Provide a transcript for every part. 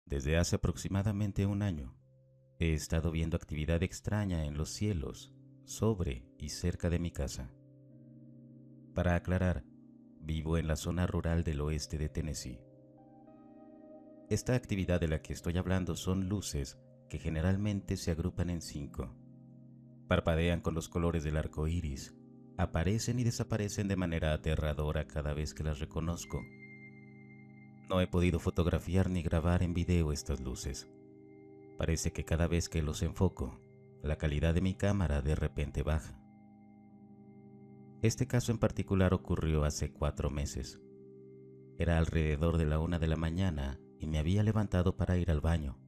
Desde hace aproximadamente un año, he estado viendo actividad extraña en los cielos, sobre y cerca de mi casa. Para aclarar, vivo en la zona rural del oeste de Tennessee. Esta actividad de la que estoy hablando son luces que generalmente se agrupan en 5. Parpadean con los colores del arco iris, aparecen y desaparecen de manera aterradora cada vez que las reconozco. No he podido fotografiar ni grabar en video estas luces. Parece que cada vez que los enfoco, la calidad de mi cámara de repente baja. Este caso en particular ocurrió hace 4 meses. Era alrededor de la 1 de la mañana y me había levantado para ir al baño,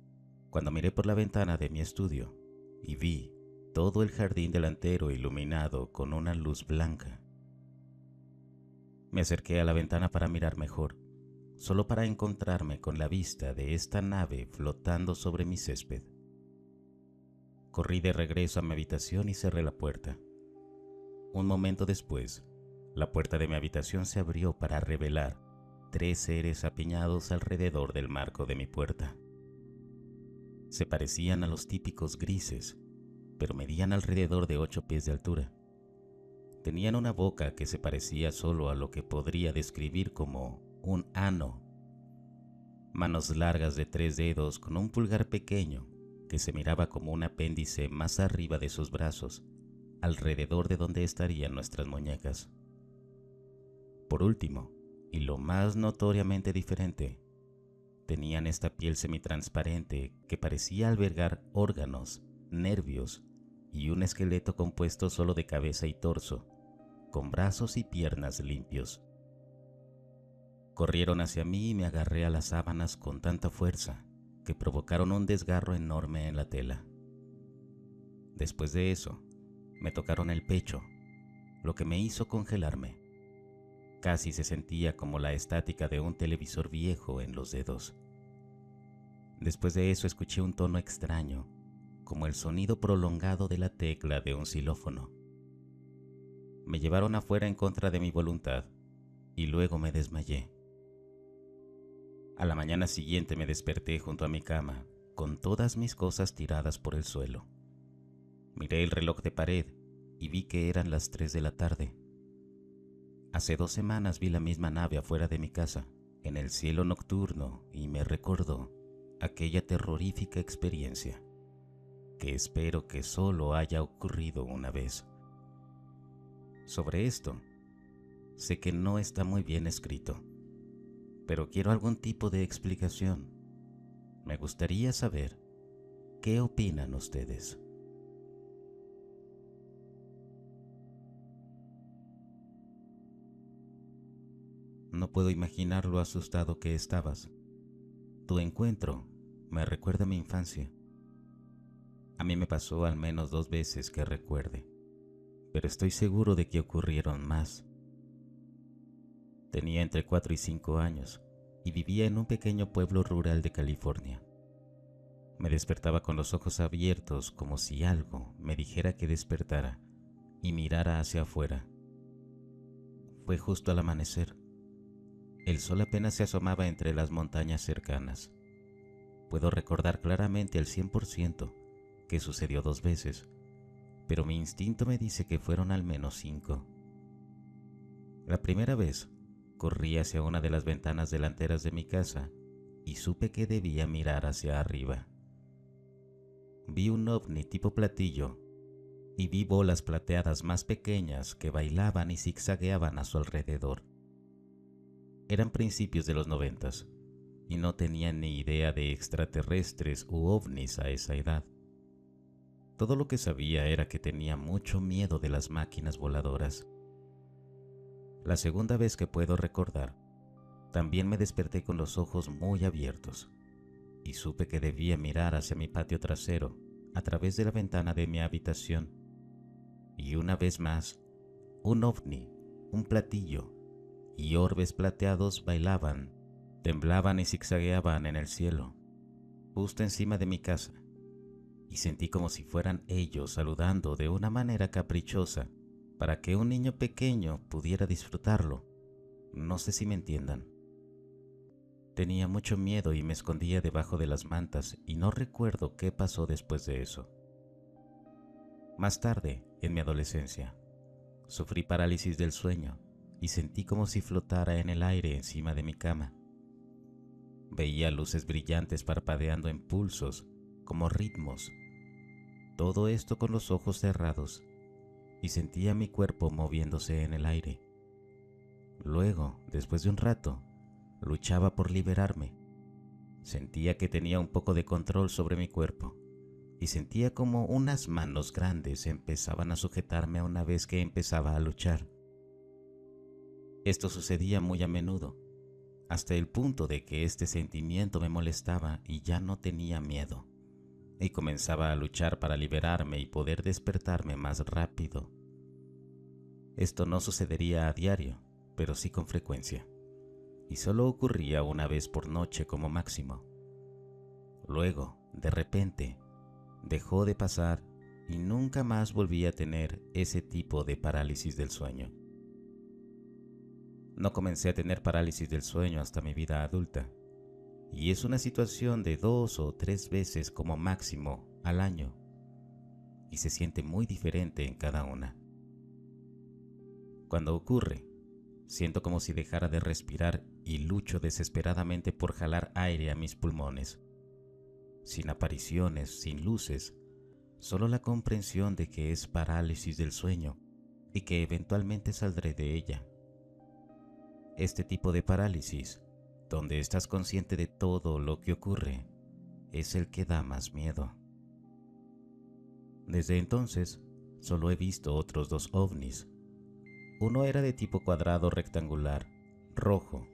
cuando miré por la ventana de mi estudio y vi todo el jardín delantero iluminado con una luz blanca. Me acerqué a la ventana para mirar mejor, solo para encontrarme con la vista de esta nave flotando sobre mi césped. Corrí de regreso a mi habitación y cerré la puerta. Un momento después, la puerta de mi habitación se abrió para revelar 3 seres apiñados alrededor del marco de mi puerta. Se parecían a los típicos grises, pero medían alrededor de 8 pies de altura. Tenían una boca que se parecía solo a lo que podría describir como un ano. Manos largas de 3 dedos con un pulgar pequeño que se miraba como un apéndice más arriba de sus brazos, alrededor de donde estarían nuestras muñecas. Por último, y lo más notoriamente diferente, tenían esta piel semitransparente que parecía albergar órganos, nervios y un esqueleto compuesto solo de cabeza y torso, con brazos y piernas limpios. Corrieron hacia mí y me agarré a las sábanas con tanta fuerza que provocaron un desgarro enorme en la tela. Después de eso, me tocaron el pecho, lo que me hizo congelarme. Casi se sentía como la estática de un televisor viejo en los dedos. Después de eso escuché un tono extraño, como el sonido prolongado de la tecla de un xilófono. Me llevaron afuera en contra de mi voluntad y luego me desmayé. A la mañana siguiente me desperté junto a mi cama, con todas mis cosas tiradas por el suelo. Miré el reloj de pared y vi que eran las 3 de la tarde. Hace 2 semanas vi la misma nave afuera de mi casa, en el cielo nocturno, y me recordó aquella terrorífica experiencia, que espero que solo haya ocurrido una vez. Sobre esto, sé que no está muy bien escrito, pero quiero algún tipo de explicación. Me gustaría saber qué opinan ustedes. No puedo imaginar lo asustado que estabas. Tu encuentro me recuerda a mi infancia. A mí me pasó al menos 2 veces que recuerde, pero estoy seguro de que ocurrieron más. Tenía entre 4 y 5 años y vivía en un pequeño pueblo rural de California. Me despertaba con los ojos abiertos como si algo me dijera que despertara y mirara hacia afuera. Fue justo al amanecer. El sol apenas se asomaba entre las montañas cercanas. Puedo recordar claramente al 100% que sucedió 2 veces, pero mi instinto me dice que fueron al menos 5. La primera vez, corrí hacia una de las ventanas delanteras de mi casa y supe que debía mirar hacia arriba. Vi un ovni tipo platillo y vi bolas plateadas más pequeñas que bailaban y zigzagueaban a su alrededor. Eran principios de los 90 y no tenía ni idea de extraterrestres u ovnis a esa edad. Todo lo que sabía era que tenía mucho miedo de las máquinas voladoras. La segunda vez que puedo recordar, también me desperté con los ojos muy abiertos y supe que debía mirar hacia mi patio trasero a través de la ventana de mi habitación. Y una vez más, un ovni, un platillo y orbes plateados bailaban, temblaban y zigzagueaban en el cielo, justo encima de mi casa, y sentí como si fueran ellos saludando de una manera caprichosa para que un niño pequeño pudiera disfrutarlo. No sé si me entiendan. Tenía mucho miedo y me escondía debajo de las mantas y no recuerdo qué pasó después de eso. Más tarde, en mi adolescencia, sufrí parálisis del sueño y sentí como si flotara en el aire encima de mi cama. Veía luces brillantes parpadeando en pulsos, como ritmos. Todo esto con los ojos cerrados y sentía mi cuerpo moviéndose en el aire. Luego, después de un rato, luchaba por liberarme. Sentía que tenía un poco de control sobre mi cuerpo y sentía como unas manos grandes empezaban a sujetarme una vez que empezaba a luchar. Esto sucedía muy a menudo, hasta el punto de que este sentimiento me molestaba y ya no tenía miedo, y comenzaba a luchar para liberarme y poder despertarme más rápido. Esto no sucedería a diario, pero sí con frecuencia, y solo ocurría una vez por noche como máximo. Luego, de repente, dejó de pasar y nunca más volví a tener ese tipo de parálisis del sueño. No comencé a tener parálisis del sueño hasta mi vida adulta, y es una situación de 2 o 3 veces como máximo al año, y se siente muy diferente en cada una. Cuando ocurre, siento como si dejara de respirar y lucho desesperadamente por jalar aire a mis pulmones. Sin apariciones, sin luces, solo la comprensión de que es parálisis del sueño y que eventualmente saldré de ella. Este tipo de parálisis, donde estás consciente de todo lo que ocurre, es el que da más miedo. Desde entonces, solo he visto otros 2 ovnis. Uno era de tipo cuadrado rectangular, rojo.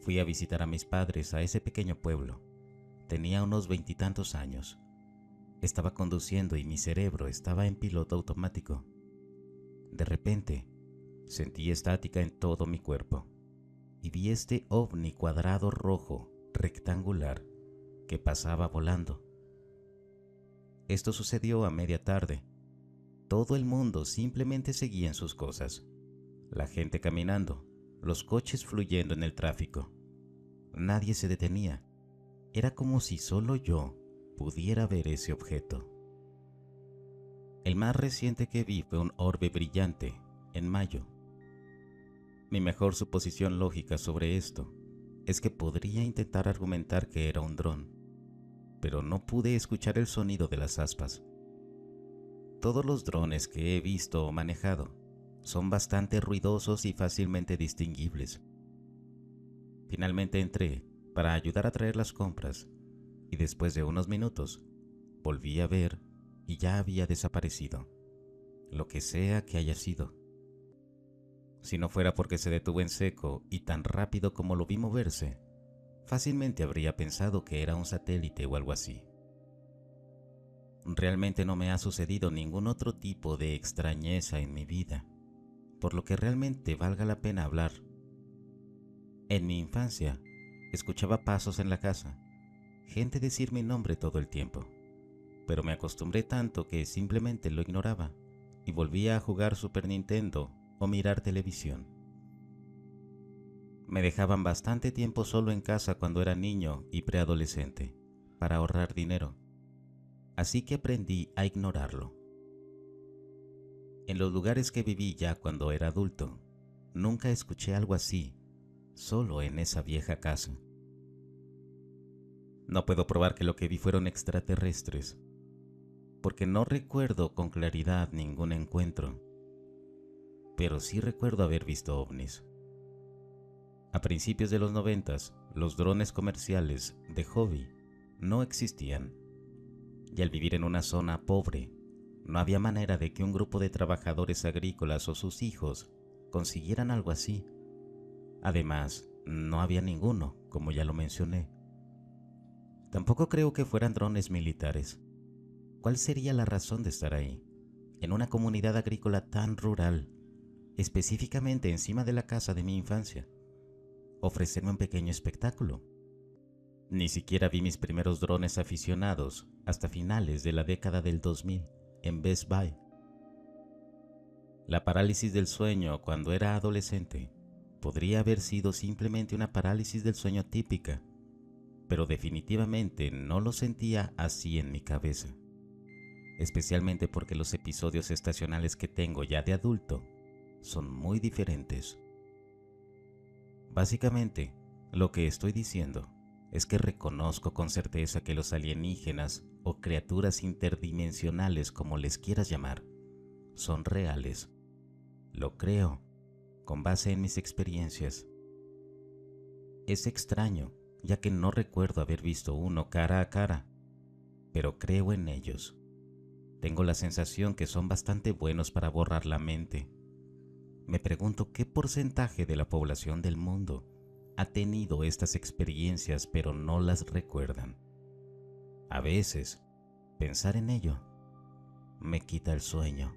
Fui a visitar a mis padres a ese pequeño pueblo. Tenía unos 20 y tantos años. Estaba conduciendo y mi cerebro estaba en piloto automático. De repente, sentí estática en todo mi cuerpo y vi este ovni cuadrado rojo rectangular que pasaba volando. Esto sucedió a media tarde. Todo el mundo simplemente seguía en sus cosas. La gente caminando, los coches fluyendo en el tráfico. Nadie se detenía. Era como si solo yo pudiera ver ese objeto. El más reciente que vi fue un orbe brillante en mayo. Mi mejor suposición lógica sobre esto es que podría intentar argumentar que era un dron, pero no pude escuchar el sonido de las aspas. Todos los drones que he visto o manejado son bastante ruidosos y fácilmente distinguibles. Finalmente entré para ayudar a traer las compras y después de unos minutos volví a ver y ya había desaparecido, lo que sea que haya sido. Si no fuera porque se detuvo en seco y tan rápido como lo vi moverse, fácilmente habría pensado que era un satélite o algo así. Realmente no me ha sucedido ningún otro tipo de extrañeza en mi vida, por lo que realmente valga la pena hablar. En mi infancia, escuchaba pasos en la casa, gente decir mi nombre todo el tiempo, pero me acostumbré tanto que simplemente lo ignoraba y volvía a jugar Super Nintendo o mirar televisión. Me dejaban bastante tiempo solo en casa cuando era niño y preadolescente, para ahorrar dinero, así que aprendí a ignorarlo. En los lugares que viví ya cuando era adulto, nunca escuché algo así, solo en esa vieja casa. No puedo probar que lo que vi fueron extraterrestres, porque no recuerdo con claridad ningún encuentro, pero sí recuerdo haber visto ovnis. A principios de los 90, los drones comerciales de hobby no existían, y al vivir en una zona pobre, no había manera de que un grupo de trabajadores agrícolas o sus hijos consiguieran algo así. Además, no había ninguno, como ya lo mencioné. Tampoco creo que fueran drones militares. ¿Cuál sería la razón de estar ahí, en una comunidad agrícola tan rural, específicamente encima de la casa de mi infancia? Ofrecerme un pequeño espectáculo. Ni siquiera vi mis primeros drones aficionados hasta finales de la década del 2000 en Best Buy. La parálisis del sueño cuando era adolescente podría haber sido simplemente una parálisis del sueño típica, pero definitivamente no lo sentía así en mi cabeza, especialmente porque los episodios estacionales que tengo ya de adulto son muy diferentes. Básicamente, lo que estoy diciendo es que reconozco con certeza que los alienígenas o criaturas interdimensionales, como les quieras llamar, son reales. Lo creo, con base en mis experiencias. Es extraño, ya que no recuerdo haber visto uno cara a cara, pero creo en ellos. Tengo la sensación que son bastante buenos para borrar la mente. Me pregunto qué porcentaje de la población del mundo ha tenido estas experiencias pero no las recuerdan. A veces, pensar en ello me quita el sueño.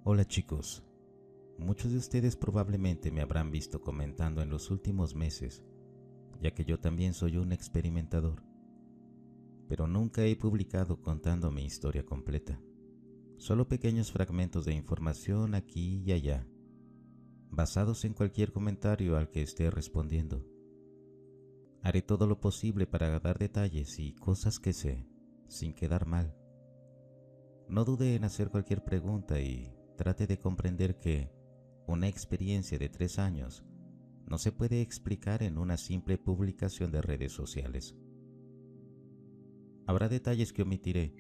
Hola chicos, muchos de ustedes probablemente me habrán visto comentando en los últimos meses, ya que yo también soy un experimentador, pero nunca he publicado contando mi historia completa. Solo pequeños fragmentos de información aquí y allá, basados en cualquier comentario al que esté respondiendo. Haré todo lo posible para dar detalles y cosas que sé, sin quedar mal. No dude en hacer cualquier pregunta y trate de comprender que una experiencia de 3 años no se puede explicar en una simple publicación de redes sociales. Habrá detalles que omitiré,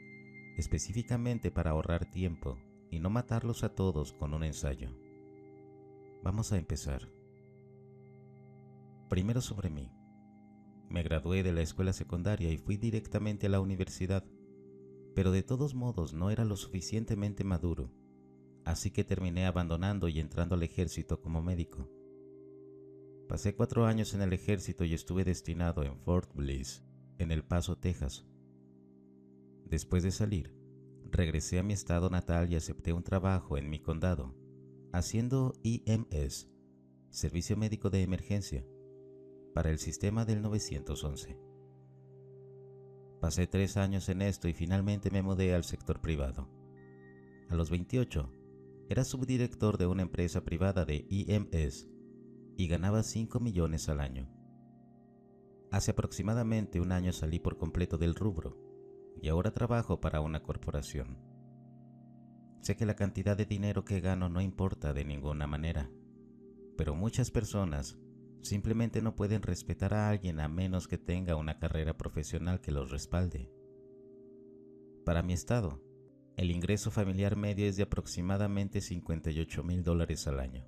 específicamente para ahorrar tiempo y no matarlos a todos con un ensayo. Vamos a empezar. Primero sobre mí. Me gradué de la escuela secundaria y fui directamente a la universidad, pero de todos modos no era lo suficientemente maduro, así que terminé abandonando y entrando al ejército como médico. Pasé 4 años en el ejército y estuve destinado en Fort Bliss, en El Paso, Texas. Después de salir, regresé a mi estado natal y acepté un trabajo en mi condado, haciendo EMS, Servicio Médico de Emergencia, para el sistema del 911. Pasé 3 años en esto y finalmente me mudé al sector privado. A los 28, era subdirector de una empresa privada de EMS y ganaba 5 millones al año. Hace aproximadamente un año salí por completo del rubro y ahora trabajo para una corporación. Sé que la cantidad de dinero que gano no importa de ninguna manera, pero muchas personas simplemente no pueden respetar a alguien a menos que tenga una carrera profesional que los respalde. Para mi estado, el ingreso familiar medio es de aproximadamente $58,000 al año.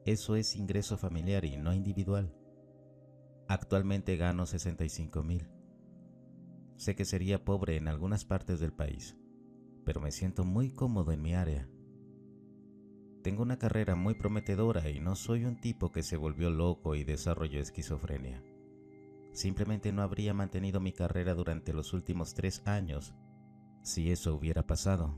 Eso es ingreso familiar y no individual. Actualmente gano $65,000. Sé que sería pobre en algunas partes del país, pero me siento muy cómodo en mi área. Tengo una carrera muy prometedora y no soy un tipo que se volvió loco y desarrolló esquizofrenia. Simplemente no habría mantenido mi carrera durante los últimos 3 años si eso hubiera pasado.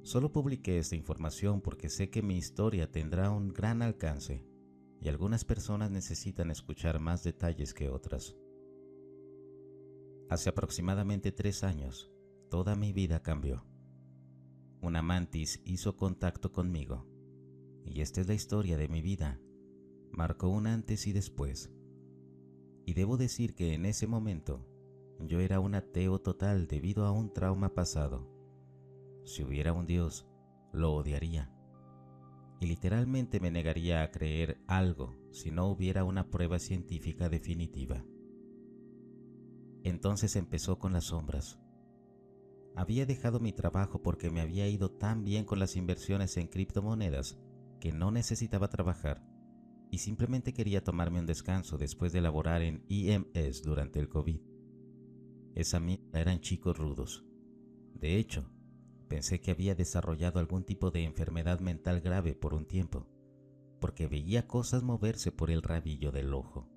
Solo publiqué esta información porque sé que mi historia tendrá un gran alcance y algunas personas necesitan escuchar más detalles que otras. Hace aproximadamente 3 años, toda mi vida cambió. Una mantis hizo contacto conmigo, y esta es la historia de mi vida. Marcó un antes y después. Y debo decir que en ese momento, yo era un ateo total debido a un trauma pasado. Si hubiera un Dios, lo odiaría. Y literalmente me negaría a creer algo si no hubiera una prueba científica definitiva. Entonces empezó con las sombras. Había dejado mi trabajo porque me había ido tan bien con las inversiones en criptomonedas que no necesitaba trabajar y simplemente quería tomarme un descanso después de laborar en EMS durante el COVID. Esa mierda eran chicos rudos. De hecho, pensé que había desarrollado algún tipo de enfermedad mental grave por un tiempo, porque veía cosas moverse por el rabillo del ojo.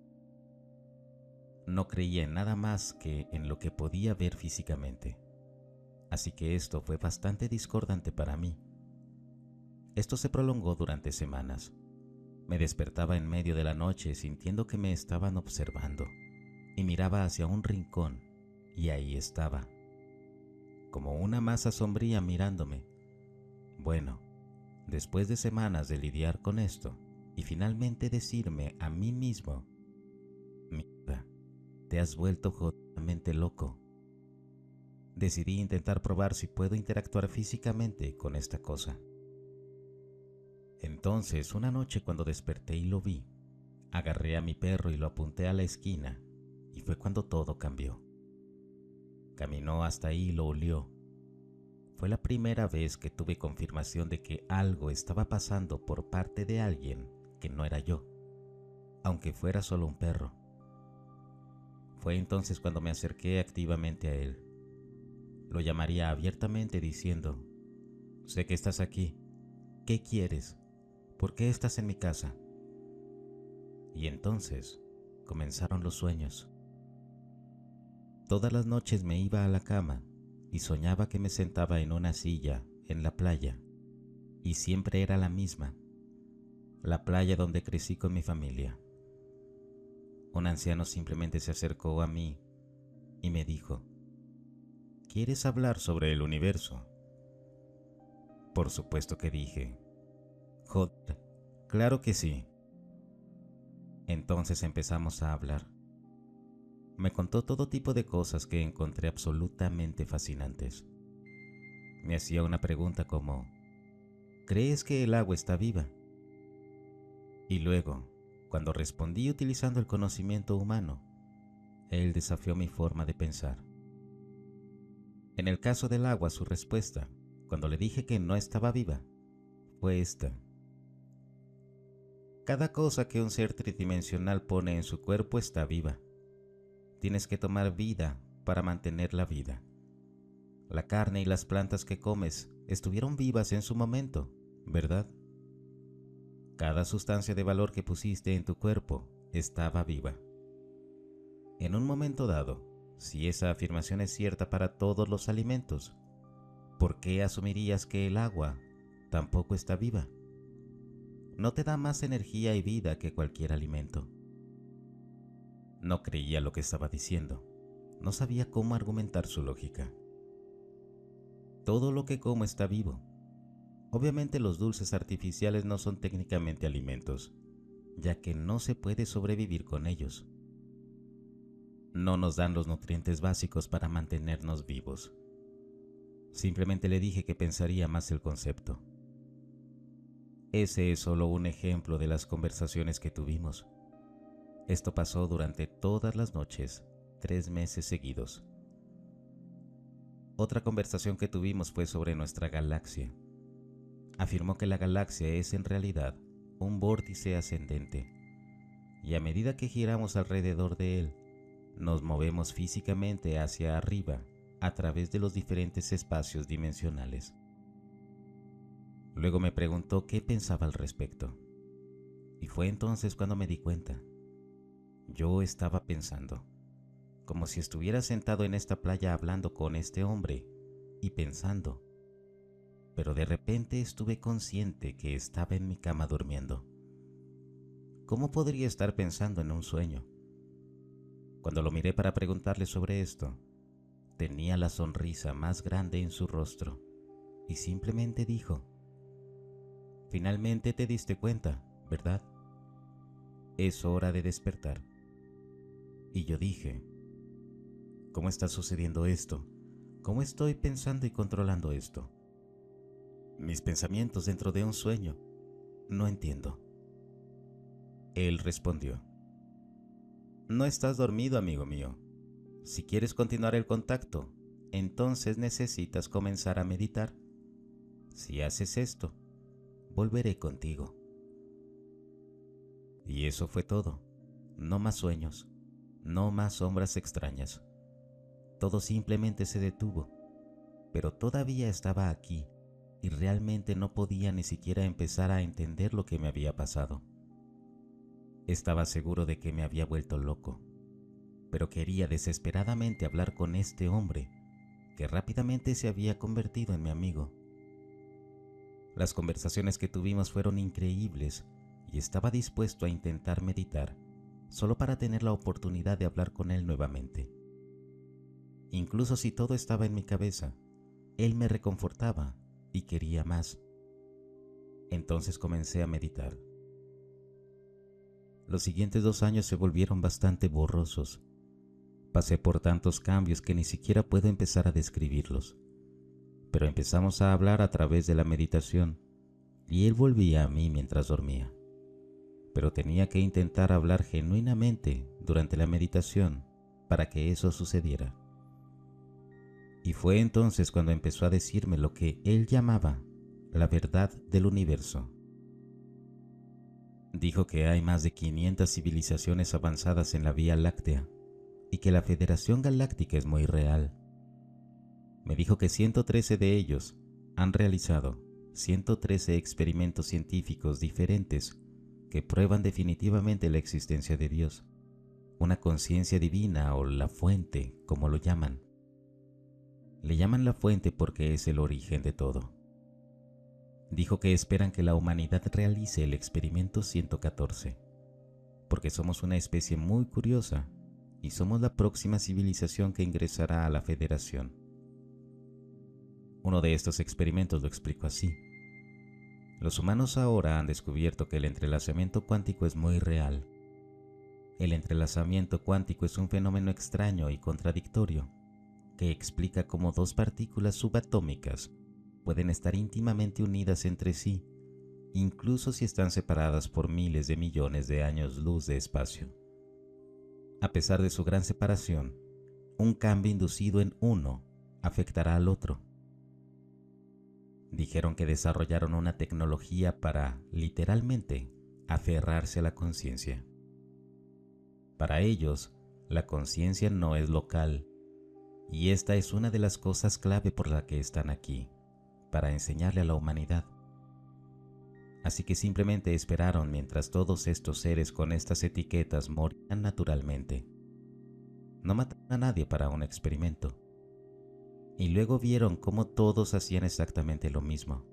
No creía en nada más que en lo que podía ver físicamente. Así que esto fue bastante discordante para mí. Esto se prolongó durante semanas. Me despertaba en medio de la noche sintiendo que me estaban observando y miraba hacia un rincón y ahí estaba. como una masa sombría mirándome. Bueno, después de semanas de lidiar con esto y finalmente decirme a mí mismo, mierda, te has vuelto jodidamente loco. Decidí intentar probar si puedo interactuar físicamente con esta cosa. Entonces, una noche cuando desperté y lo vi, agarré a mi perro y lo apunté a la esquina, y fue cuando todo cambió. Caminó hasta ahí y lo olió. Fue la primera vez que tuve confirmación de que algo estaba pasando por parte de alguien que no era yo, aunque fuera solo un perro. Fue entonces cuando me acerqué activamente a él. Lo llamaría abiertamente diciendo, sé que estás aquí. ¿Qué quieres? ¿Por qué estás en mi casa? Y entonces comenzaron los sueños. Todas las noches me iba a la cama y soñaba que me sentaba en una silla en la playa, y siempre era la misma, la playa donde crecí con mi familia. Un anciano simplemente se acercó a mí y me dijo, ¿quieres hablar sobre el universo? Por supuesto que dije, joder, claro que sí. Entonces empezamos a hablar. Me contó todo tipo de cosas que encontré absolutamente fascinantes. Me hacía una pregunta como, ¿crees que el agua está viva? Y luego, cuando respondí utilizando el conocimiento humano, él desafió mi forma de pensar. En el caso del agua, su respuesta, cuando le dije que no estaba viva, fue esta. Cada cosa que un ser tridimensional pone en su cuerpo está viva. Tienes que tomar vida para mantener la vida. La carne y las plantas que comes estuvieron vivas en su momento, ¿verdad? Cada sustancia de valor que pusiste en tu cuerpo estaba viva. En un momento dado, si esa afirmación es cierta para todos los alimentos, ¿por qué asumirías que el agua tampoco está viva? No te da más energía y vida que cualquier alimento. No creía lo que estaba diciendo. No sabía cómo argumentar su lógica. Todo lo que como está vivo. Obviamente los dulces artificiales no son técnicamente alimentos, ya que no se puede sobrevivir con ellos. No nos dan los nutrientes básicos para mantenernos vivos. Simplemente le dije que pensaría más el concepto. Ese es solo un ejemplo de las conversaciones que tuvimos. Esto pasó durante todas las noches, 3 meses seguidos. Otra conversación que tuvimos fue sobre nuestra galaxia. Afirmó que la galaxia es en realidad un vórtice ascendente, y a medida que giramos alrededor de él, nos movemos físicamente hacia arriba a través de los diferentes espacios dimensionales. Luego me preguntó qué pensaba al respecto, y fue entonces cuando me di cuenta. Yo estaba pensando, como si estuviera sentado en esta playa hablando con este hombre y pensando, pero de repente estuve consciente que estaba en mi cama durmiendo. ¿Cómo podría estar pensando en un sueño? Cuando lo miré para preguntarle sobre esto, tenía la sonrisa más grande en su rostro y simplemente dijo, finalmente te diste cuenta, ¿verdad? Es hora de despertar. Y yo dije, ¿cómo está sucediendo esto? ¿Cómo estoy pensando y controlando esto? Mis pensamientos dentro de un sueño. No entiendo. Él respondió, no estás dormido, amigo mío. Si quieres continuar el contacto, entonces necesitas comenzar a meditar. Si haces esto, volveré contigo. Y eso fue todo. No más sueños, no más sombras extrañas. Todo simplemente se detuvo, pero todavía estaba aquí y realmente no podía ni siquiera empezar a entender lo que me había pasado. Estaba seguro de que me había vuelto loco, pero quería desesperadamente hablar con este hombre que rápidamente se había convertido en mi amigo. Las conversaciones que tuvimos fueron increíbles y estaba dispuesto a intentar meditar solo para tener la oportunidad de hablar con él nuevamente. Incluso si todo estaba en mi cabeza, él me reconfortaba y quería más. Entonces comencé a meditar. Los siguientes 2 años se volvieron bastante borrosos. Pasé por tantos cambios que ni siquiera puedo empezar a describirlos. Pero empezamos a hablar a través de la meditación y él volvía a mí mientras dormía. Pero tenía que intentar hablar genuinamente durante la meditación para que eso sucediera. Y fue entonces cuando empezó a decirme lo que él llamaba la verdad del universo. Dijo que hay más de 500 civilizaciones avanzadas en la Vía Láctea y que la Federación Galáctica es muy real. Me dijo que 113 de ellos han realizado 113 experimentos científicos diferentes que prueban definitivamente la existencia de Dios, una conciencia divina o la fuente, como lo llaman. Le llaman la fuente porque es el origen de todo. Dijo que esperan que la humanidad realice el experimento 114, porque somos una especie muy curiosa y somos la próxima civilización que ingresará a la Federación. Uno de estos experimentos lo explico así. Los humanos ahora han descubierto que el entrelazamiento cuántico es muy real. El entrelazamiento cuántico es un fenómeno extraño y contradictorio que explica cómo dos partículas subatómicas pueden estar íntimamente unidas entre sí, incluso si están separadas por miles de millones de años luz de espacio. A pesar de su gran separación, un cambio inducido en uno afectará al otro. Dijeron que desarrollaron una tecnología para, literalmente, aferrarse a la conciencia. Para ellos, la conciencia no es local, y esta es una de las cosas clave por la que están aquí, para enseñarle a la humanidad. Así que simplemente esperaron mientras todos estos seres con estas etiquetas morían naturalmente. No mataron a nadie para un experimento. Y luego vieron cómo todos hacían exactamente lo mismo.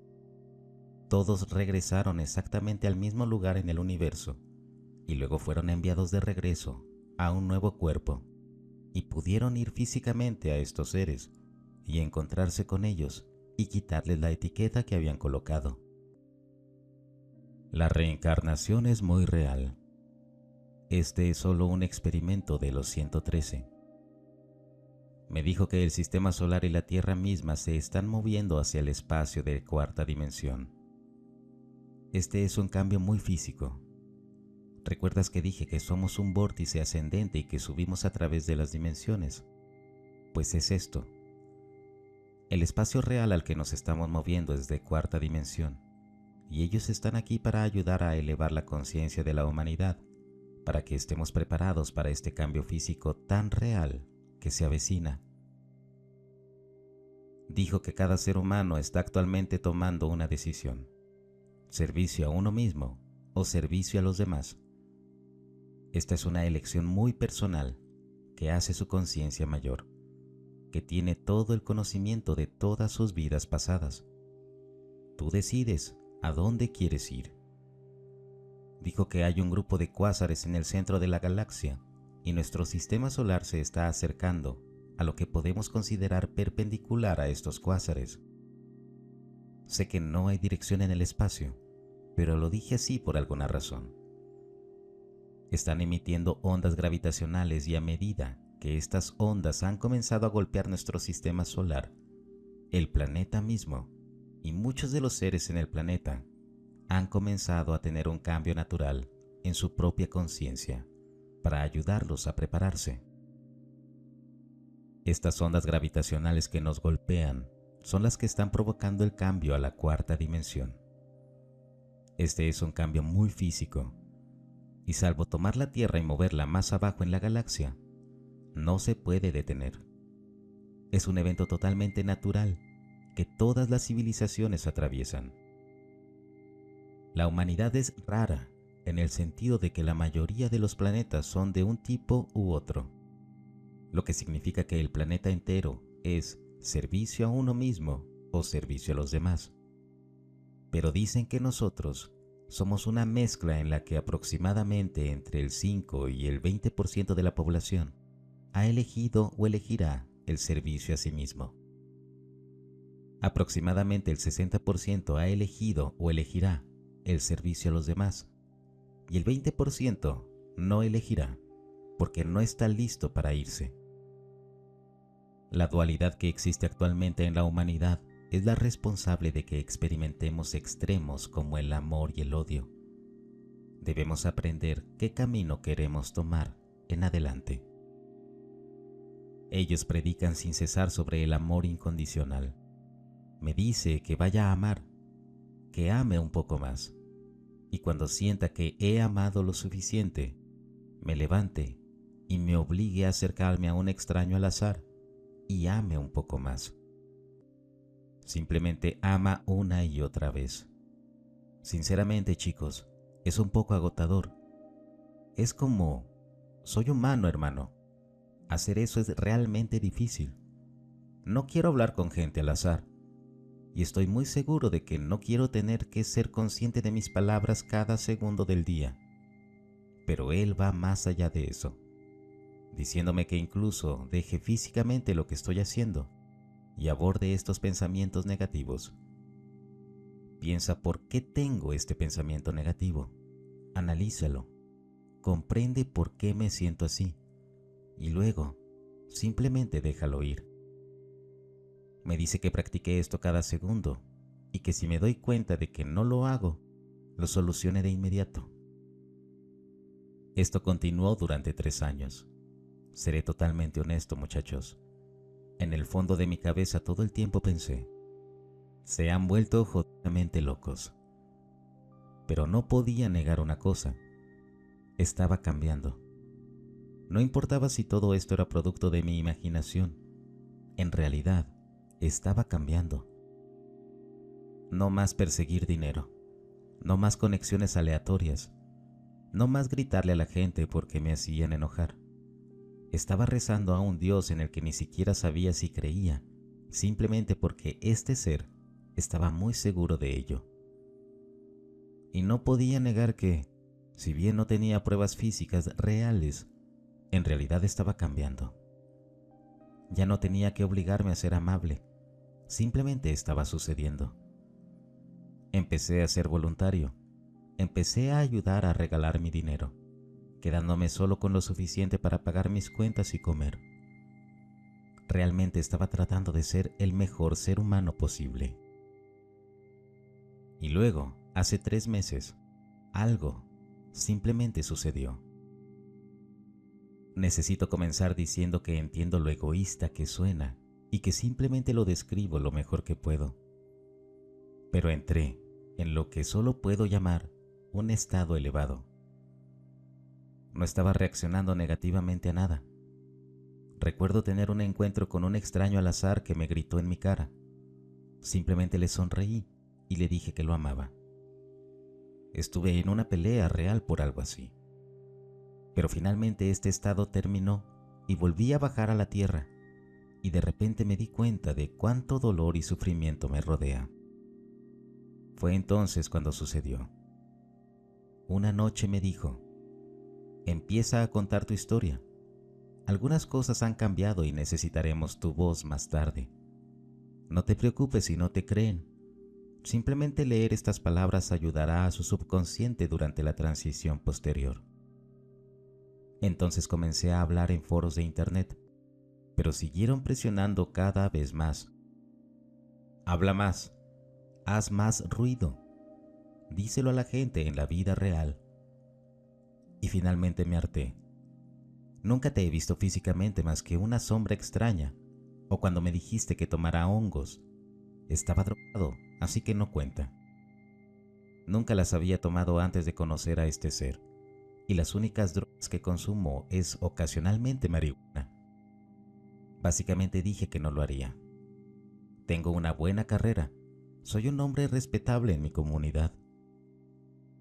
Todos regresaron exactamente al mismo lugar en el universo y luego fueron enviados de regreso a un nuevo cuerpo y pudieron ir físicamente a estos seres y encontrarse con ellos y quitarles la etiqueta que habían colocado. La reencarnación es muy real. Este es solo un experimento de los 113. Me dijo que el sistema solar y la Tierra misma se están moviendo hacia el espacio de cuarta dimensión. Este es un cambio muy físico. ¿Recuerdas que dije que somos un vórtice ascendente y que subimos a través de las dimensiones? Pues es esto. El espacio real al que nos estamos moviendo es de cuarta dimensión, y ellos están aquí para ayudar a elevar la conciencia de la humanidad, para que estemos preparados para este cambio físico tan real que se avecina. Dijo que cada ser humano está actualmente tomando una decisión: servicio a uno mismo o servicio a los demás. Esta es una elección muy personal que hace su conciencia mayor, que tiene todo el conocimiento de todas sus vidas pasadas. Tú decides a dónde quieres ir. Dijo que hay un grupo de cuásares en el centro de la galaxia y nuestro sistema solar se está acercando a lo que podemos considerar perpendicular a estos cuásares. Sé que no hay dirección en el espacio, pero lo dije así por alguna razón. Están emitiendo ondas gravitacionales y a medida que estas ondas han comenzado a golpear nuestro sistema solar, el planeta mismo y muchos de los seres en el planeta han comenzado a tener un cambio natural en su propia conciencia para ayudarlos a prepararse. Estas ondas gravitacionales que nos golpean son las que están provocando el cambio a la cuarta dimensión. Este es un cambio muy físico, y salvo tomar la Tierra y moverla más abajo en la galaxia, no se puede detener. Es un evento totalmente natural que todas las civilizaciones atraviesan. La humanidad es rara en el sentido de que la mayoría de los planetas son de un tipo u otro, lo que significa que el planeta entero es servicio a uno mismo o servicio a los demás. Pero dicen que nosotros somos una mezcla en la que aproximadamente entre el 5 y el 20% de la población ha elegido o elegirá el servicio a sí mismo. Aproximadamente el 60% ha elegido o elegirá el servicio a los demás y el 20% no elegirá porque no está listo para irse. La dualidad que existe actualmente en la humanidad es la responsable de que experimentemos extremos como el amor y el odio. Debemos aprender qué camino queremos tomar en adelante. Ellos predican sin cesar sobre el amor incondicional. Me dice que vaya a amar, que ame un poco más, y cuando sienta que he amado lo suficiente, me levante y me obligue a acercarme a un extraño al azar y ame un poco más. Simplemente ama una y otra vez. Sinceramente, chicos, es un poco agotador. Es como, soy humano, hermano. Hacer eso es realmente difícil. No quiero hablar con gente al azar. Y estoy muy seguro de que no quiero tener que ser consciente de mis palabras cada segundo del día. Pero él va más allá de eso, diciéndome que incluso deje físicamente lo que estoy haciendo y aborde estos pensamientos negativos. Piensa por qué tengo este pensamiento negativo. Analízalo. Comprende por qué me siento así. Y luego, simplemente déjalo ir. Me dice que practique esto cada segundo y que si me doy cuenta de que no lo hago, lo solucione de inmediato. Esto continuó durante 3 años. Seré totalmente honesto, muchachos. En el fondo de mi cabeza todo el tiempo pensé, se han vuelto jodidamente locos. Pero no podía negar una cosa, estaba cambiando. No importaba si todo esto era producto de mi imaginación, en realidad estaba cambiando. No más perseguir dinero, no más conexiones aleatorias, no más gritarle a la gente porque me hacían enojar. Estaba rezando a un Dios en el que ni siquiera sabía si creía, simplemente porque este ser estaba muy seguro de ello. Y no podía negar que, si bien no tenía pruebas físicas reales, en realidad estaba cambiando. Ya no tenía que obligarme a ser amable, simplemente estaba sucediendo. Empecé a ser voluntario, empecé a ayudar a regalar mi dinero, quedándome solo con lo suficiente para pagar mis cuentas y comer. Realmente estaba tratando de ser el mejor ser humano posible. Y luego, hace 3 meses, algo simplemente sucedió. Necesito comenzar diciendo que entiendo lo egoísta que suena y que simplemente lo describo lo mejor que puedo. Pero entré en lo que solo puedo llamar un estado elevado. No estaba reaccionando negativamente a nada. Recuerdo tener un encuentro con un extraño al azar que me gritó en mi cara. Simplemente le sonreí y le dije que lo amaba. Estuve en una pelea real por algo así. Pero finalmente este estado terminó y volví a bajar a la tierra, y de repente me di cuenta de cuánto dolor y sufrimiento me rodea. Fue entonces cuando sucedió. Una noche me dijo, empieza a contar tu historia. Algunas cosas han cambiado y necesitaremos tu voz más tarde. No te preocupes si no te creen. Simplemente leer estas palabras ayudará a su subconsciente durante la transición posterior. Entonces comencé a hablar en foros de internet, pero siguieron presionando cada vez más. Habla más, haz más ruido, díselo a la gente en la vida real. Y finalmente me harté. Nunca te he visto físicamente más que una sombra extraña, o cuando me dijiste que tomara hongos. Estaba drogado, así que no cuenta. Nunca las había tomado antes de conocer a este ser, y las únicas drogas que consumo es ocasionalmente marihuana. Básicamente dije que no lo haría. Tengo una buena carrera, soy un hombre respetable en mi comunidad.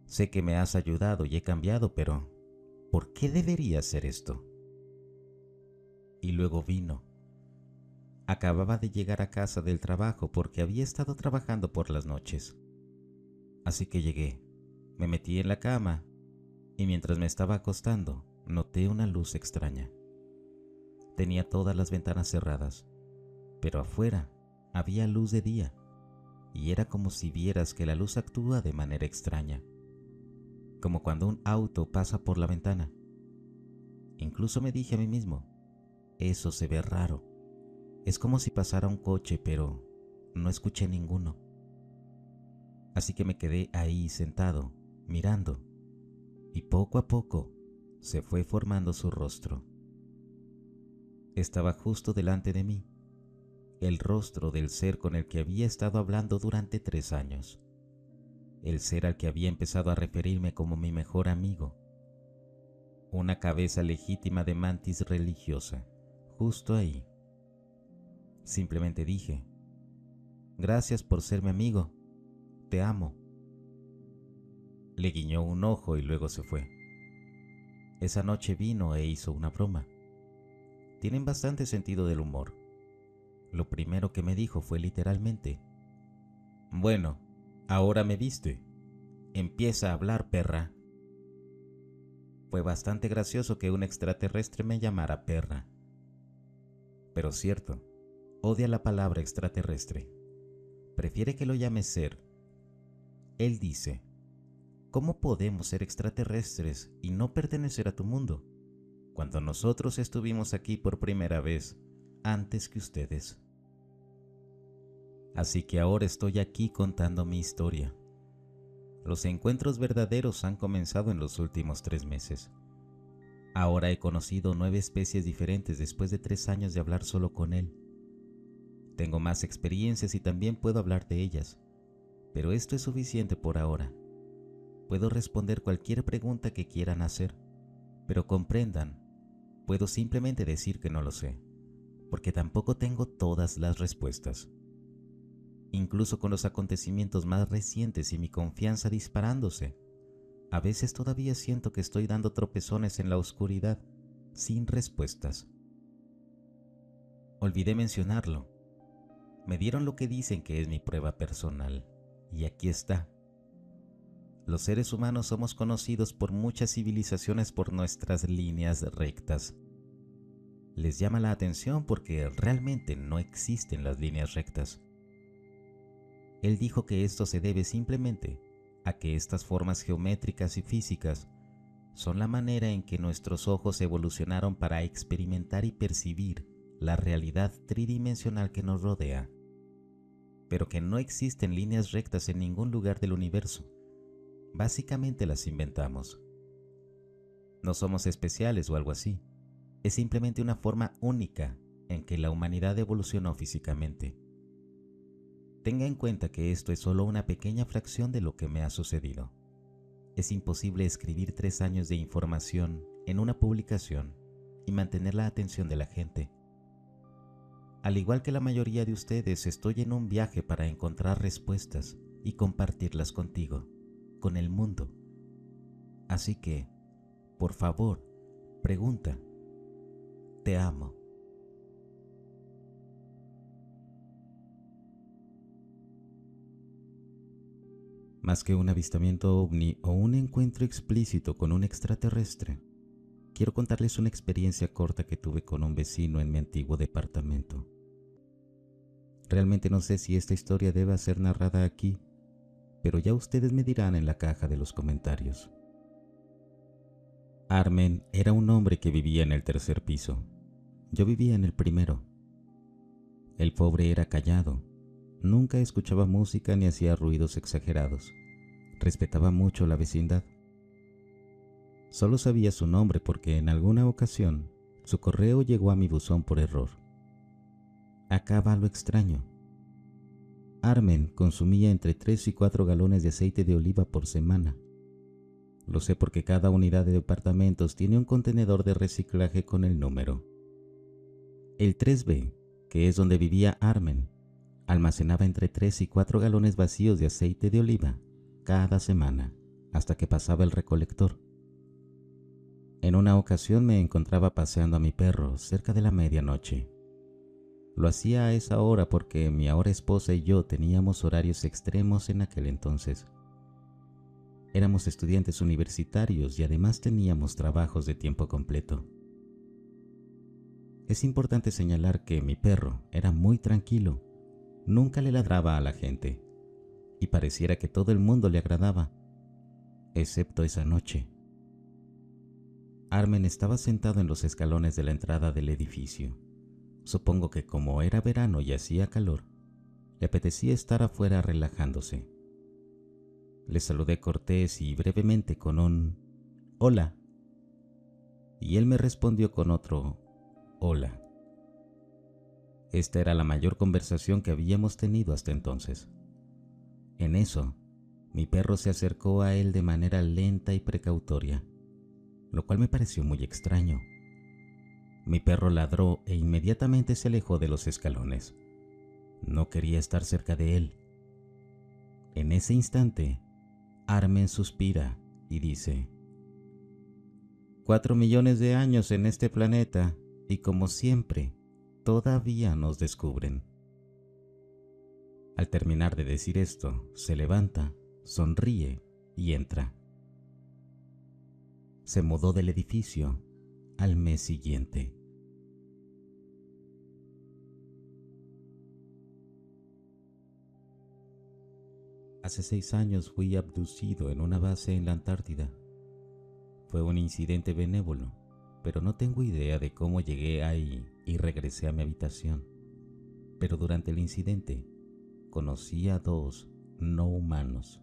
Sé que me has ayudado y he cambiado, pero ¿por qué debería hacer esto? Y luego vino. Acababa de llegar a casa del trabajo porque había estado trabajando por las noches. Así que llegué, me metí en la cama y mientras me estaba acostando, noté una luz extraña. Tenía todas las ventanas cerradas, pero afuera Había luz de día, y era como si vieras que la luz actúa de manera extraña, como cuando un auto pasa por la ventana. Incluso me dije a mí mismo, eso se ve raro. Es como si pasara un coche, pero no escuché ninguno. Así que me quedé ahí sentado, mirando, y poco a poco se fue formando su rostro. Estaba justo delante de mí, el rostro del ser con el que había estado hablando durante 3 años, el ser al que había empezado a referirme como mi mejor amigo. Una cabeza legítima de mantis religiosa, justo ahí. Simplemente dije, gracias por ser mi amigo, te amo. Le guiñó un ojo y luego se fue. Esa noche vino e hizo una broma. Tienen bastante sentido del humor. Lo primero que me dijo fue literalmente, bueno, ahora me viste. Empieza a hablar, perra. Fue bastante gracioso que un extraterrestre me llamara perra. Pero cierto, odia la palabra extraterrestre. Prefiere que lo llame ser. Él dice, ¿cómo podemos ser extraterrestres y no pertenecer a tu mundo, cuando nosotros estuvimos aquí por primera vez antes que ustedes? Así que ahora estoy aquí contando mi historia. Los encuentros verdaderos han comenzado en los últimos 3 meses. Ahora he conocido 9 especies diferentes después de 3 años de hablar solo con él. Tengo más experiencias y también puedo hablar de ellas, pero esto es suficiente por ahora. Puedo responder cualquier pregunta que quieran hacer, pero comprendan, puedo simplemente decir que no lo sé, porque tampoco tengo todas las respuestas. Incluso con los acontecimientos más recientes y mi confianza disparándose, a veces todavía siento que estoy dando tropezones en la oscuridad, sin respuestas. Olvidé mencionarlo. Me dieron lo que dicen que es mi prueba personal, y aquí está. Los seres humanos somos conocidos por muchas civilizaciones por nuestras líneas rectas. Les llama la atención porque realmente no existen las líneas rectas. Él dijo que esto se debe simplemente a que estas formas geométricas y físicas son la manera en que nuestros ojos evolucionaron para experimentar y percibir la realidad tridimensional que nos rodea, pero que no existen líneas rectas en ningún lugar del universo. Básicamente las inventamos. No somos especiales o algo así. Es simplemente una forma única en que la humanidad evolucionó físicamente. Tenga en cuenta que esto es solo una pequeña fracción de lo que me ha sucedido. Es imposible escribir 3 años de información en una publicación y mantener la atención de la gente. Al igual que la mayoría de ustedes, estoy en un viaje para encontrar respuestas y compartirlas contigo, con el mundo. Así que, por favor, pregunta. Te amo. Más que un avistamiento ovni o un encuentro explícito con un extraterrestre, quiero contarles una experiencia corta que tuve con un vecino en mi antiguo departamento. Realmente no sé si esta historia debe ser narrada aquí, pero ya ustedes me dirán en la caja de los comentarios. Armen era un hombre que vivía en el 3er piso. Yo vivía en el primero. El pobre era callado. Nunca escuchaba música ni hacía ruidos exagerados. Respetaba mucho la vecindad. Solo sabía su nombre porque en alguna ocasión su correo llegó a mi buzón por error. Acá va lo extraño. Armen consumía entre 3 y 4 galones de aceite de oliva por semana. Lo sé porque cada unidad de departamentos tiene un contenedor de reciclaje con el número. El 3B, que es donde vivía Armen, almacenaba entre 3 y 4 galones vacíos de aceite de oliva cada semana, hasta que pasaba el recolector. En una ocasión me encontraba paseando a mi perro cerca de la medianoche. Lo hacía a esa hora porque mi ahora esposa y yo teníamos horarios extremos en aquel entonces. Éramos estudiantes universitarios y además teníamos trabajos de tiempo completo. Es importante señalar que mi perro era muy tranquilo. Nunca le ladraba a la gente y pareciera que todo el mundo le agradaba, excepto esa noche. Armen estaba sentado en los escalones de la entrada del edificio. Supongo que como era verano y hacía calor, le apetecía estar afuera relajándose. Le saludé cortés y brevemente con un «Hola», y él me respondió con otro «Hola». Esta era la mayor conversación que habíamos tenido hasta entonces. En eso, mi perro se acercó a él de manera lenta y precautoria, lo cual me pareció muy extraño. Mi perro ladró e inmediatamente se alejó de los escalones. No quería estar cerca de él. En ese instante, Armen suspira y dice: 4 millones de años en este planeta y como siempre, todavía nos descubren. Al terminar de decir esto, se levanta, sonríe y entra. Se mudó del edificio al mes siguiente. Hace 6 años fui abducido en una base en la Antártida. Fue un incidente benévolo, pero no tengo idea de cómo llegué ahí y regresé a mi habitación. Pero durante el incidente, conocí a 2 no humanos.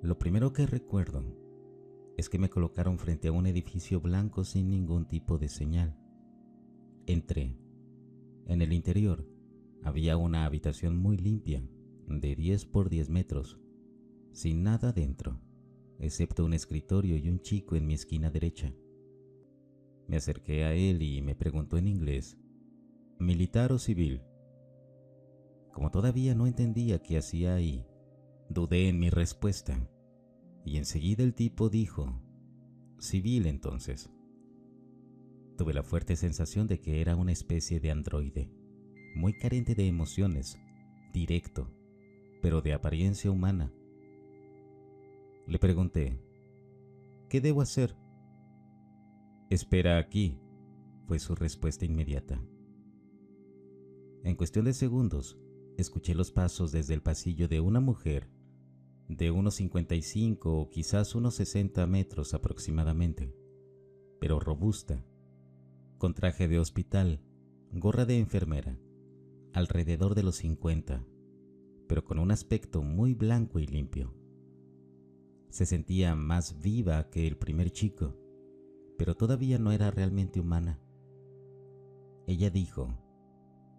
Lo primero que recuerdo es que me colocaron frente a un edificio blanco sin ningún tipo de señal. Entré. En el interior había una habitación muy limpia, de 10 por 10 metros, sin nada dentro, excepto un escritorio y un chico en mi esquina derecha. Me acerqué a él y me preguntó en inglés: ¿militar o civil? Como todavía no entendía qué hacía ahí, dudé en mi respuesta, y enseguida el tipo dijo: civil entonces. Tuve la fuerte sensación de que era una especie de androide, muy carente de emociones, directo, pero de apariencia humana. Le pregunté: ¿qué debo hacer? Espera aquí, fue su respuesta inmediata. En cuestión de segundos, escuché los pasos desde el pasillo de una mujer de unos 55 o quizás unos 60 metros aproximadamente, pero robusta, con traje de hospital, gorra de enfermera, alrededor de los 50, pero con un aspecto muy blanco y limpio. Se sentía más viva que el primer chico, pero todavía no era realmente humana. Ella dijo: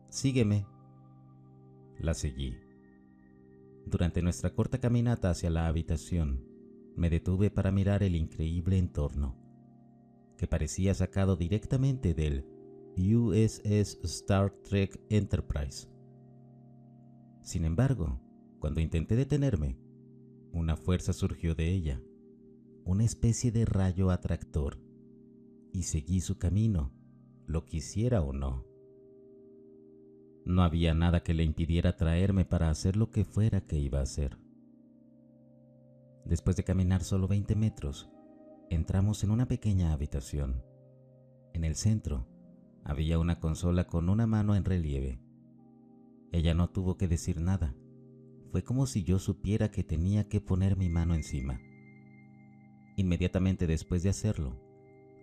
sígueme. La seguí. Durante nuestra corta caminata hacia la habitación, me detuve para mirar el increíble entorno, que parecía sacado directamente del USS Star Trek Enterprise. Sin embargo, cuando intenté detenerme, una fuerza surgió de ella, una especie de rayo atractor, y seguí su camino, lo quisiera o no. No había nada que le impidiera traerme para hacer lo que fuera que iba a hacer. Después de caminar solo 20 metros, entramos en una pequeña habitación. En el centro había una consola con una mano en relieve. Ella no tuvo que decir nada. Fue como si yo supiera que tenía que poner mi mano encima. Inmediatamente después de hacerlo,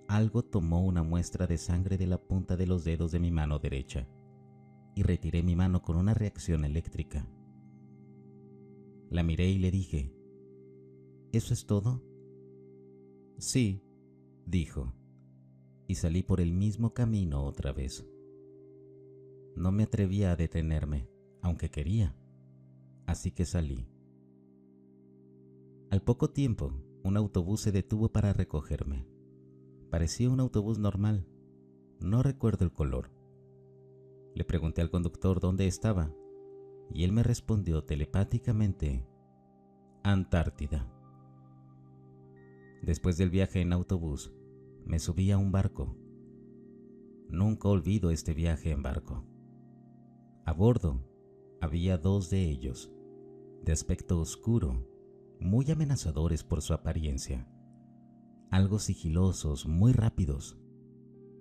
algo tomó una muestra de sangre de la punta de los dedos de mi mano derecha y retiré mi mano con una reacción eléctrica. La miré y le dije: ¿eso es todo? Sí, dijo, y salí por el mismo camino otra vez. No me atrevía a detenerme, aunque quería, así que salí. Al poco tiempo, un autobús se detuvo para recogerme. Parecía un autobús normal, no recuerdo el color. Le pregunté al conductor dónde estaba, y él me respondió telepáticamente: Antártida. Después del viaje en autobús, me subí a un barco. Nunca olvido este viaje en barco. A bordo había 2 de ellos, de aspecto oscuro, muy amenazadores por su apariencia, algo sigilosos, muy rápidos,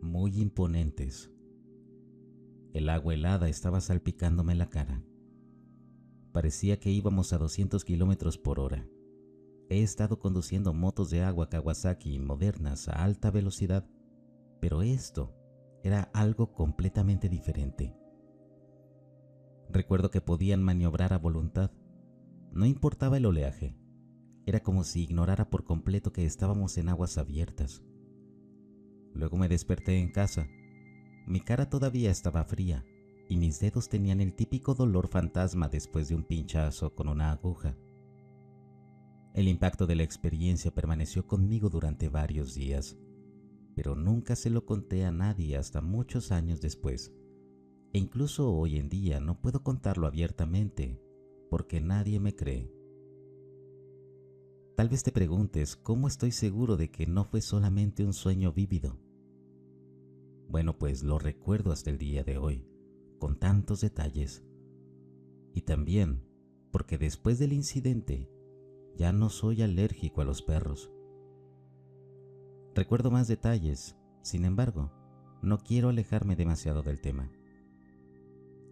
muy imponentes. El agua helada estaba salpicándome la cara. Parecía que íbamos a 200 kilómetros por hora. He estado conduciendo motos de agua Kawasaki modernas a alta velocidad, pero esto era algo completamente diferente. Recuerdo que podían maniobrar a voluntad. No importaba el oleaje. Era como si ignorara por completo que estábamos en aguas abiertas. Luego me desperté en casa. Mi cara todavía estaba fría y mis dedos tenían el típico dolor fantasma después de un pinchazo con una aguja. El impacto de la experiencia permaneció conmigo durante varios días, pero nunca se lo conté a nadie hasta muchos años después. E incluso hoy en día no puedo contarlo abiertamente porque nadie me cree. Tal vez te preguntes cómo estoy seguro de que no fue solamente un sueño vívido. Bueno, pues lo recuerdo hasta el día de hoy, con tantos detalles. Y también porque después del incidente ya no soy alérgico a los perros. Recuerdo más detalles, sin embargo, no quiero alejarme demasiado del tema.